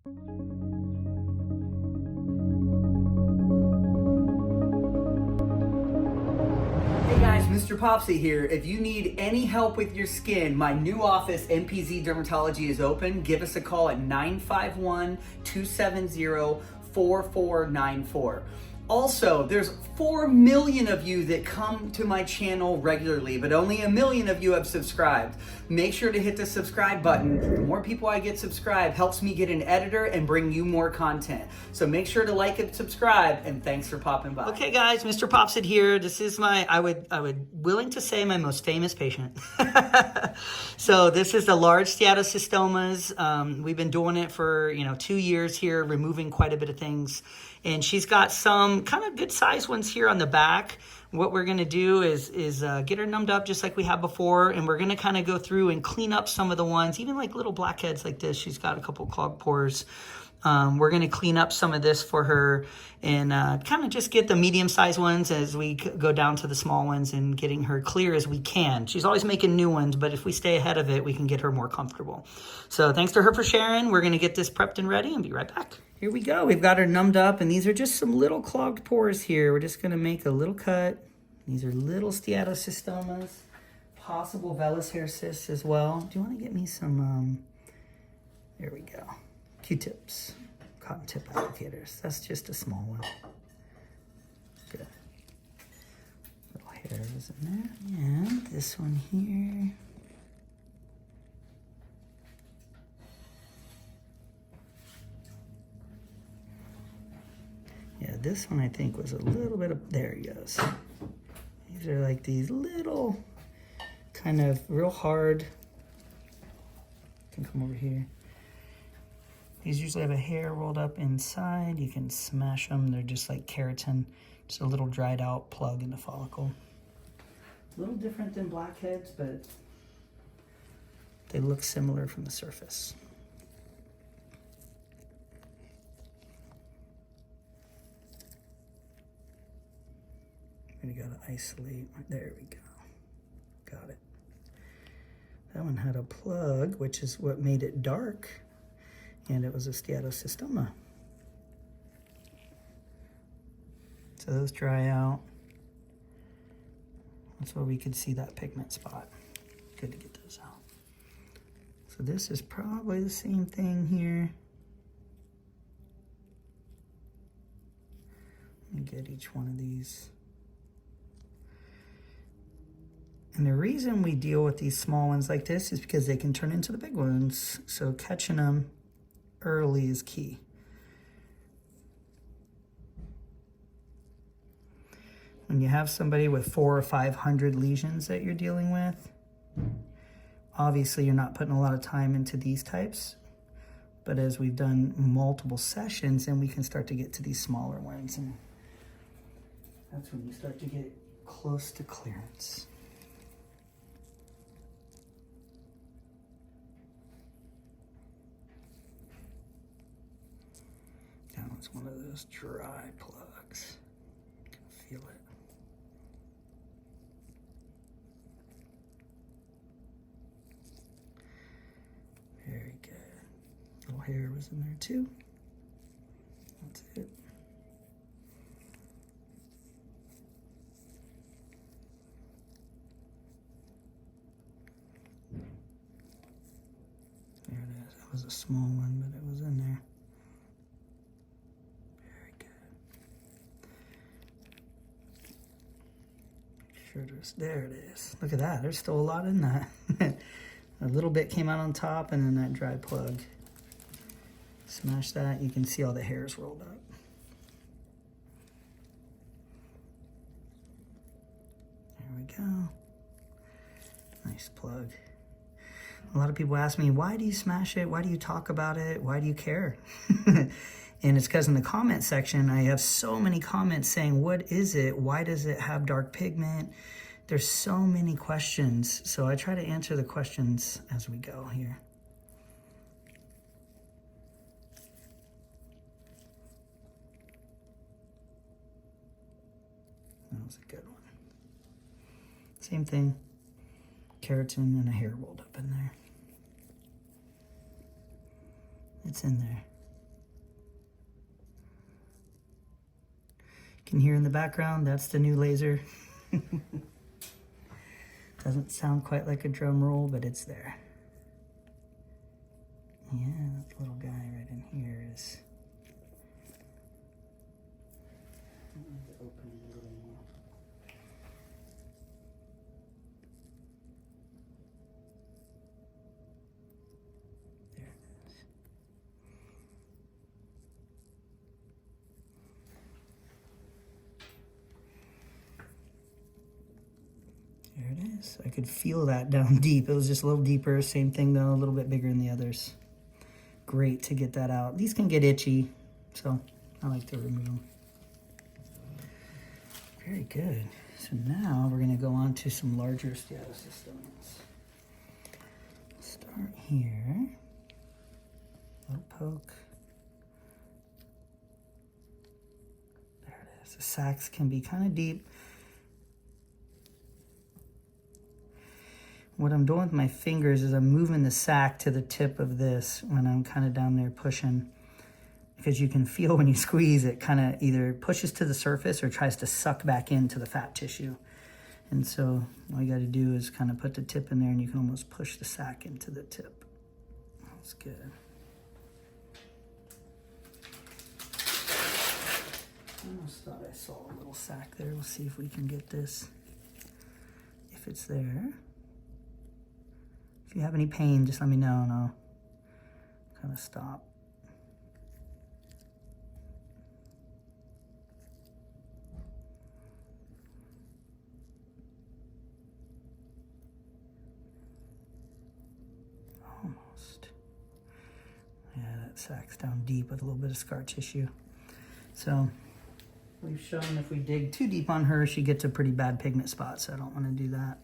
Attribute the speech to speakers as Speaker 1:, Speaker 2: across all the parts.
Speaker 1: Hey guys, MrPopZit here. If you need any help with your skin, my new office, MPZ Dermatology, is open. Give us a call at 951-270-4494. Also, there's 4 million of you that come to my channel regularly, but only 1 million of you have subscribed. Make sure to hit the subscribe button. The more people I get subscribed helps me get an editor and bring you more content. So make sure to like and subscribe, and thanks for popping by. Okay guys, MrPopZit here. This is my, I would willing to say, my most famous patient. So this is the large Steatocystomas. We've been doing it for 2 years here, removing quite a bit of things. And she's got some kind of good sized ones here on the back. What we're gonna do is get her numbed up just like we have before, and we're gonna kind of go through and clean up some of the ones, even like little blackheads like this. She's got a couple clogged pores. We're gonna clean up some of this for her and kind of just get the medium-sized ones as we go down to the small ones and getting her clear as we can. She's always making new ones, but if we stay ahead of it, we can get her more comfortable. So thanks to her for sharing. We're gonna get this prepped and ready and be right back. Here we go. We've got her numbed up, and these are just some little clogged pores here. We're just gonna make a little cut. These are little Steatocystomas, possible vellus hair cysts as well. Do you wanna get me some, there we go. Q-tips, cotton tip applicators. That's just a small one. Good. Little hairs in there. And this one here. Yeah, this one I think was a little bit of, there he goes. These are like these little, kind of real hard. You can come over here. These usually have a hair rolled up inside. You can smash them. They're just like keratin, just a little dried out plug in the follicle. A little different than blackheads, but they look similar from the surface. We gotta isolate. There we go. Got it. That one had a plug, which is what made it dark. And it was a Steatocystoma. So those dry out. That's where we could see that pigment spot. Good to get those out. So this is probably the same thing here. Let me get each one of these. And the reason we deal with these small ones like this is because they can turn into the big ones. So catching them early is key. When you have somebody with 400 or 500 lesions that you're dealing with, obviously you're not putting a lot of time into these types, but as we've done multiple sessions, then we can start to get to these smaller ones, and that's when you start to get close to clearance. That one's one of those dry plugs. You can feel it. Very good. Little hair was in there too. That's it. There it is. That was a small one, but it was in there. There it is. Look at that. There's still a lot in that. A little bit came out on top, and then that dry plug. Smash that. You can see all the hairs rolled up. There we go. Nice plug. A lot of people ask me, why do you smash it? Why do you talk about it? Why do you care? And it's because in the comment section, I have so many comments saying, what is it? Why does it have dark pigment? There's so many questions. So I try to answer the questions as we go here. That was a good one. Same thing, keratin and a hair rolled up in there. It's in there. can hear in the background, that's the new laser. Doesn't sound quite like a drum roll, but it's there. Yeah, that little guy right in here is... open it a little more. There it is. There it is. I could feel that down deep. It was just a little deeper. Same thing though, a little bit bigger than the others. Great to get that out. These can get itchy, so I like to remove them. Very good. So now we're going to go on to some larger Steatocystomas. Start here. Little poke. There it is. The sacs can be kind of deep. What I'm doing with my fingers is I'm moving the sac to the tip of this when I'm kind of down there pushing. Because you can feel when you squeeze, it kind of either pushes to the surface or tries to suck back into the fat tissue. And so all you got to do is kind of put the tip in there and you can almost push the sac into the tip. That's good. I almost thought I saw a little sac there. We'll see if we can get this, if it's there. If you have any pain, just let me know and I'll kind of stop. Almost. Yeah, that sac's down deep with a little bit of scar tissue. So we've shown if we dig too deep on her, she gets a pretty bad pigment spot, so I don't want to do that.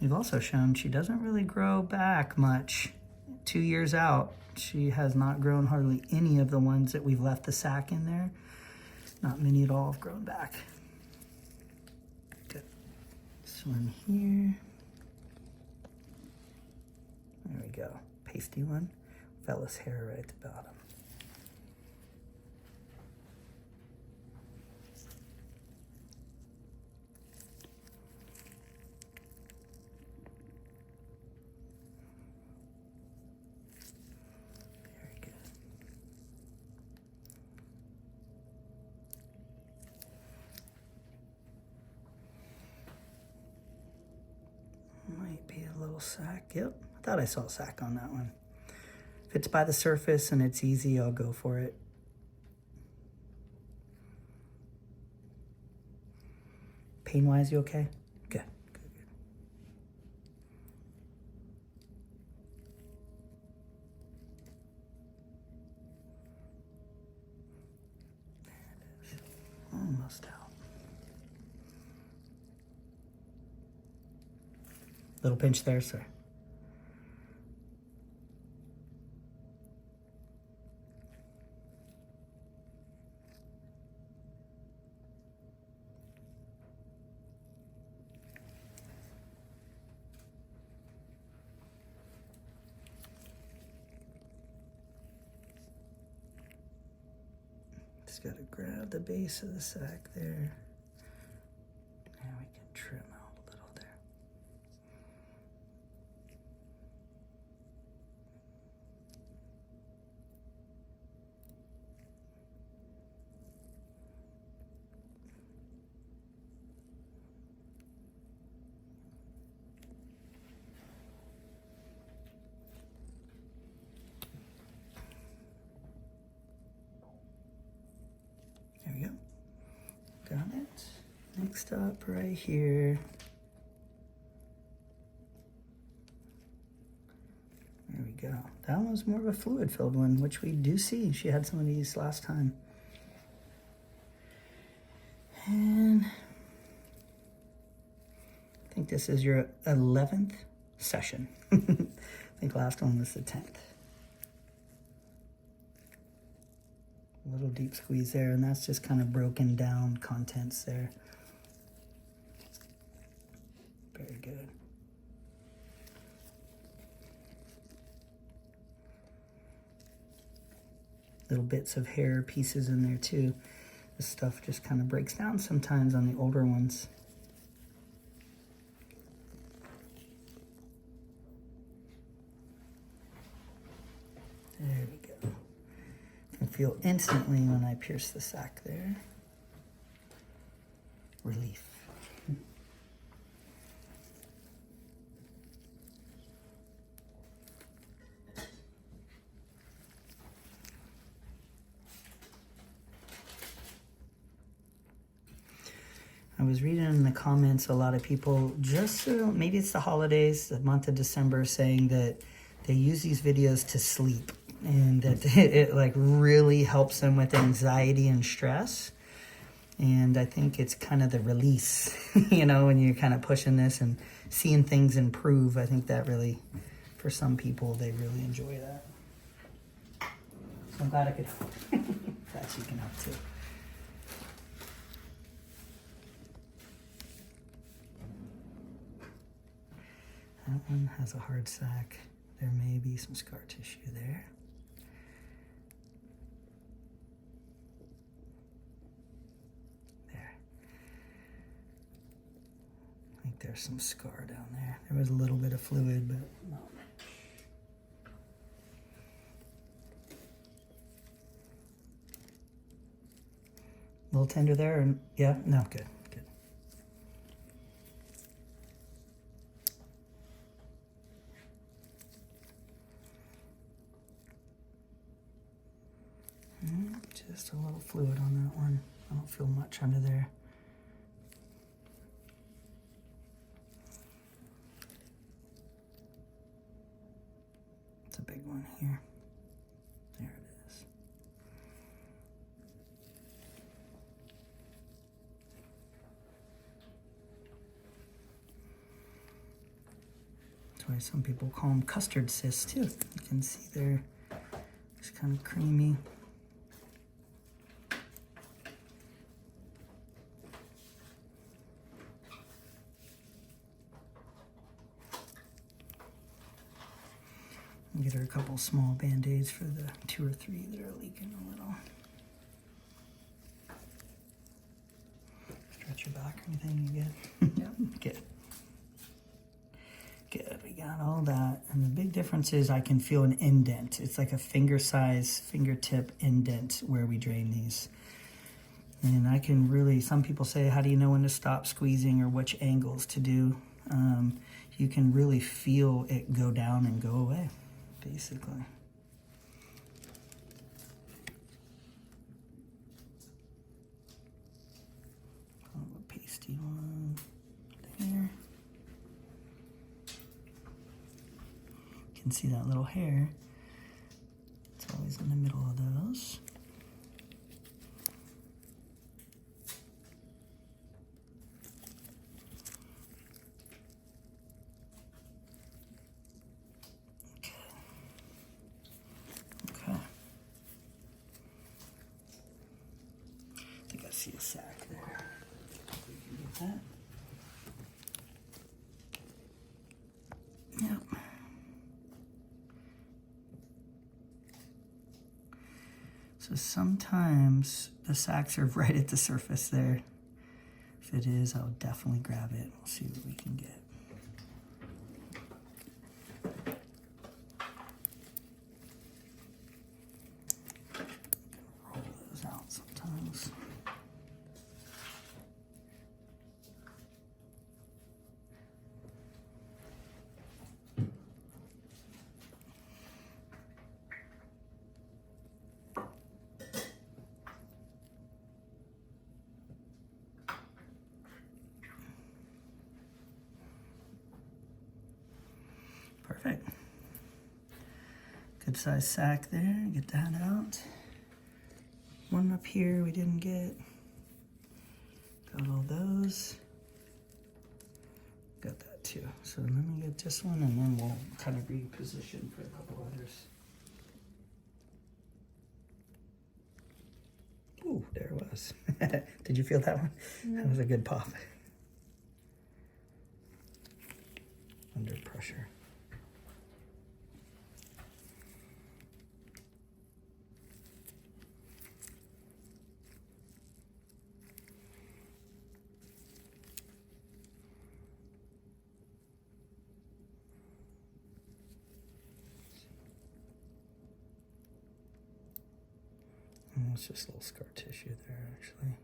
Speaker 1: We've also shown she doesn't really grow back much. 2 years out, she has not grown hardly any of the ones that we've left the sac in there. Not many at all have grown back. Good. This one here. There we go. Pasty one. Vellus hair right at the bottom. Might be a little sac. Yep, I thought I saw a sac on that one. If it's by the surface and it's easy, I'll go for it. Pain-wise, you okay? Good, good, good. There it is. Almost out. Little pinch there, sir. Just gotta grab the base of the sac there. And we can trim out a little there. There we go. Got it. Next up right here. There we go. That one's more of a fluid-filled one, which we do see. She had some of these last time. And I think this is your 11th session. I think last one was the 10th. A little deep squeeze there, and that's just kind of broken down contents there. Very good. little bits of hair pieces in there too. This stuff just kind of breaks down sometimes on the older ones. There we go. I can feel instantly when I pierce the sac there. Relief. I was reading in the comments a lot of people, just maybe it's the holidays, the month of December, saying that they use these videos to sleep and that it like really helps them with anxiety and stress. And I think it's kind of the release, you know, when you're kind of pushing this and seeing things improve. I think that really, for some people, they really enjoy that. So I'm glad I could help. Glad you can help too. That one has a hard sac. There may be some scar tissue there. There. I think there's some scar down there. There was a little bit of fluid, but not much. A little tender there, and yeah, no, good. Just a little fluid on that one. I don't feel much under there. It's a big one here. There it is. That's why some people call them custard cysts too. You can see they're just kind of creamy. Get her a couple small band-aids for the 2 or 3 that are leaking a little. Stretch your back or anything, you good? Yep. Good. Good, we got all that. And the big difference is I can feel an indent. It's like a fingertip indent where we drain these. And I can really, some people say, how do you know when to stop squeezing or which angles to do? You can really feel it go down and go away. Basically. A little pasty one there. You can see that little hair. It's always in the middle of those. See a sac there. We can get that. Yep. So sometimes the sacs are right at the surface there. If it is, I'll definitely grab it. We'll see what we can get. Roll those out sometimes. Perfect. Good size sac there. Get that out. One up here we didn't get. Got all those. Got that too. So let me get this one and then we'll kind of reposition for a couple others. Ooh, there it was. Did you feel that one? That was a good pop. Under pressure. it's just a little scar tissue there, actually.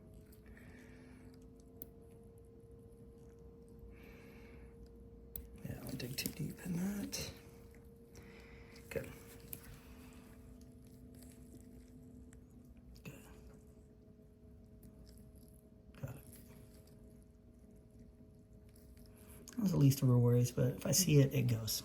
Speaker 1: Yeah, don't dig too deep in that. Good. Good. Got it. That was the least of her worries, but if I see it, it goes.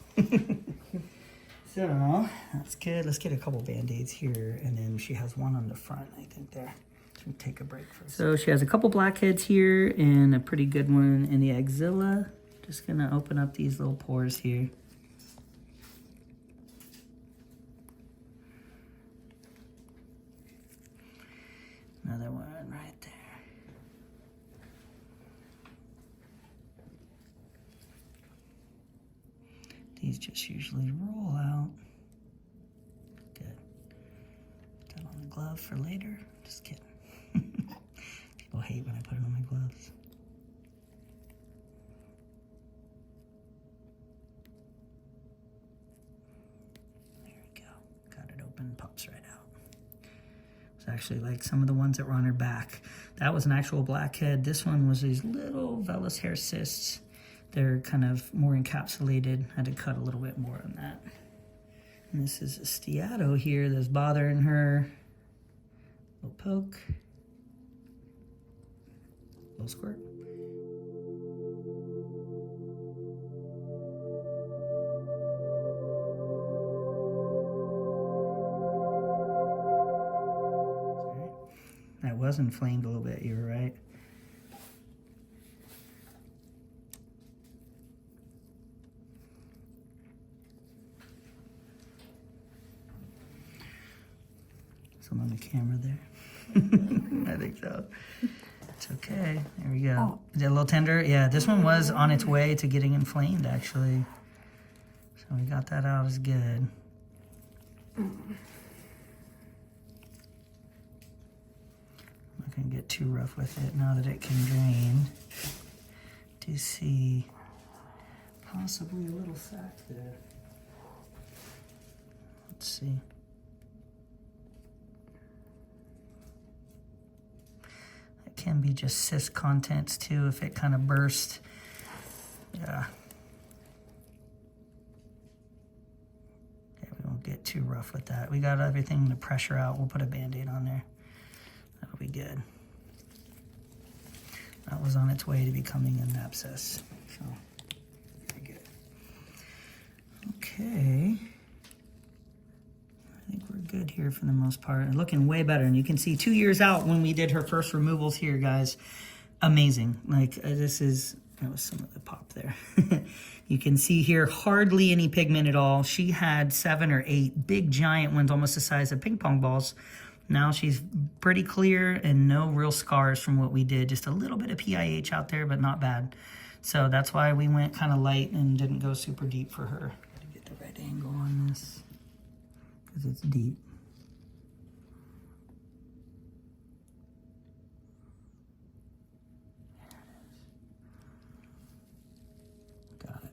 Speaker 1: So, that's good. Let's get a couple Band-Aids here, and then she has one on the front, I think, there. So we'll take a break first. So she has a couple blackheads here and a pretty good one in the axilla. Just gonna open up these little pores here. Another one right there. These just usually roll out. Good. Put that on the glove for later. Just kidding. People hate when I put it on my gloves. There we go. Got it open, pops right out. It's actually like some of the ones that were on her back. That was an actual blackhead. This one was these little vellus hair cysts. They're kind of more encapsulated. I had to cut a little bit more on that. And this is a steato here that's bothering her. Little poke. Little squirt. That was inflamed a little bit, you were right. On the camera there. I think so. It's okay. There we go. Oh. Is it a little tender? Yeah, this one was on its way to getting inflamed, actually. So we got that out as good. I'm not going to get too rough with it now that it can drain. Do see possibly a little sac there. Let's see. Can be just cyst contents too if it kind of burst. Yeah. Okay, we won't get too rough with that. We got everything to pressure out. We'll put a Band-Aid on there. That'll be good. That was on its way to becoming an abscess. So, very good. Okay. I think we're good here for the most part. And looking way better. And you can see 2 years out when we did her first removals here, guys. Amazing. Like, this is, that was some of the pop there. You can see here, hardly any pigment at all. She had 7 or 8 big giant ones, almost the size of ping pong balls. Now she's pretty clear and no real scars from what we did. Just a little bit of PIH out there, but not bad. So that's why we went kind of light and didn't go super deep for her. Gotta get the right angle on this, because it's deep. There it is. Got it.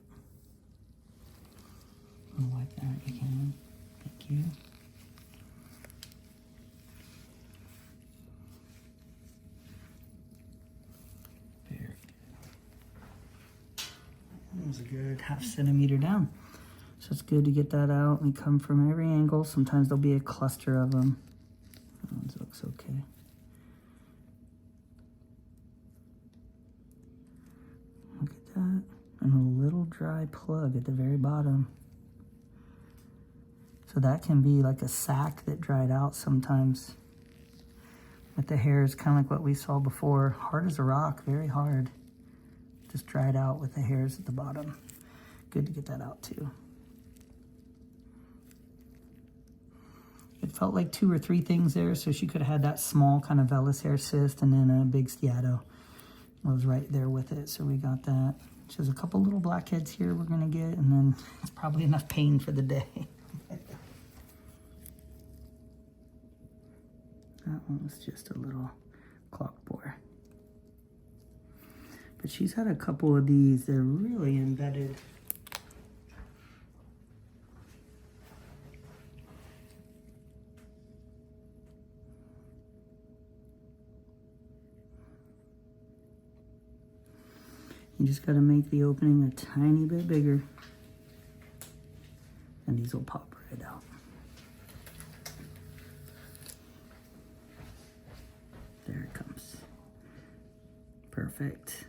Speaker 1: I'll wipe that if you can. Thank you. Very good. That was a good ½ centimeter down. So it's good to get that out. We come from every angle. Sometimes there'll be a cluster of them. That one looks okay. Look at that. And a little dry plug at the very bottom. So that can be like a sac that dried out sometimes. But the hair is kind of like what we saw before. Hard as a rock, very hard. Just dried out with the hairs at the bottom. Good to get that out too. It felt like 2 or 3 things there, so she could have had that small kind of vellus hair cyst and then a big steato was right there with it, so we got that. She has a couple little blackheads here we're gonna get, and then it's probably enough pain for the day. That one was just a little clock bore. But she's had a couple of these, they're really embedded. You just got to make the opening a tiny bit bigger, and these will pop right out. There it comes. Perfect.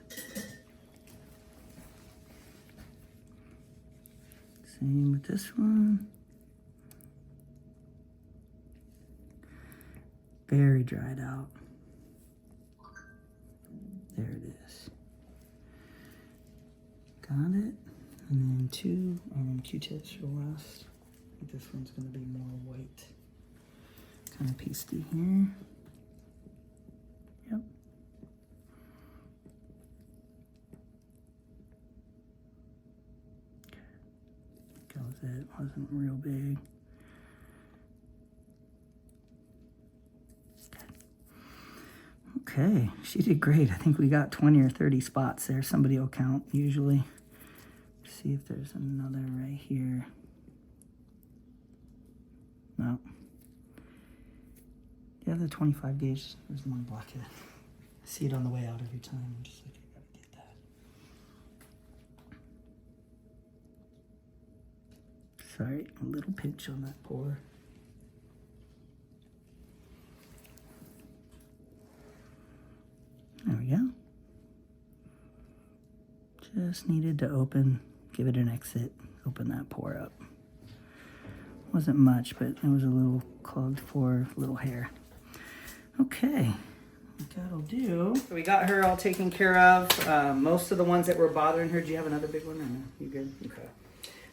Speaker 1: Same with this one. Very dried out. There it is. Got it. And then two Q-tips for last. I think this one's going to be more white. Kind of pasty here. Yep. That was it. Wasn't real big. Okay, she did great. I think we got 20 or 30 spots there. Somebody will count usually. See if there's another right here. No. Do you have the 25 gauge? There's one blackhead. I see it on the way out every time. I'm just like, I gotta get that. Sorry, a little pinch on that pore. There we go. Just needed to open, give it an exit, open that pore up. Wasn't much, but it was a little clogged for little hair. Okay, what that'll do. So we got her all taken care of. Most of the ones that were bothering her. Do you have another big one or no? You good? Okay.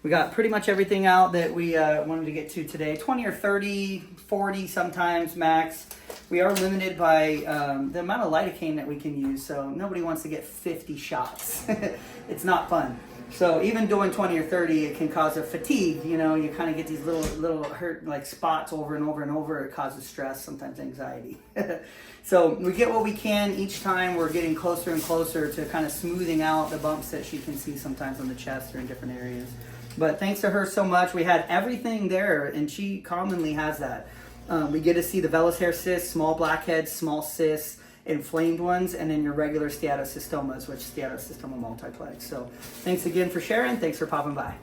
Speaker 1: We got pretty much everything out that we wanted to get to today. 20 or 30, 40 sometimes max. We are limited by the amount of lidocaine that we can use, so nobody wants to get 50 shots. It's not fun. So even doing 20 or 30, it can cause a fatigue. You know, you kind of get these little hurt like spots over and over and over. It causes stress, sometimes anxiety. So we get what we can each time. We're getting closer and closer to kind of smoothing out the bumps that she can see sometimes on the chest or in different areas. But thanks to her so much, we had everything there, and she commonly has that. We get to see the vellus hair cysts, small blackheads, small cysts, inflamed ones, and then your regular steatocystomas, which Steatocystoma multiplex. So thanks again for sharing. Thanks for popping by.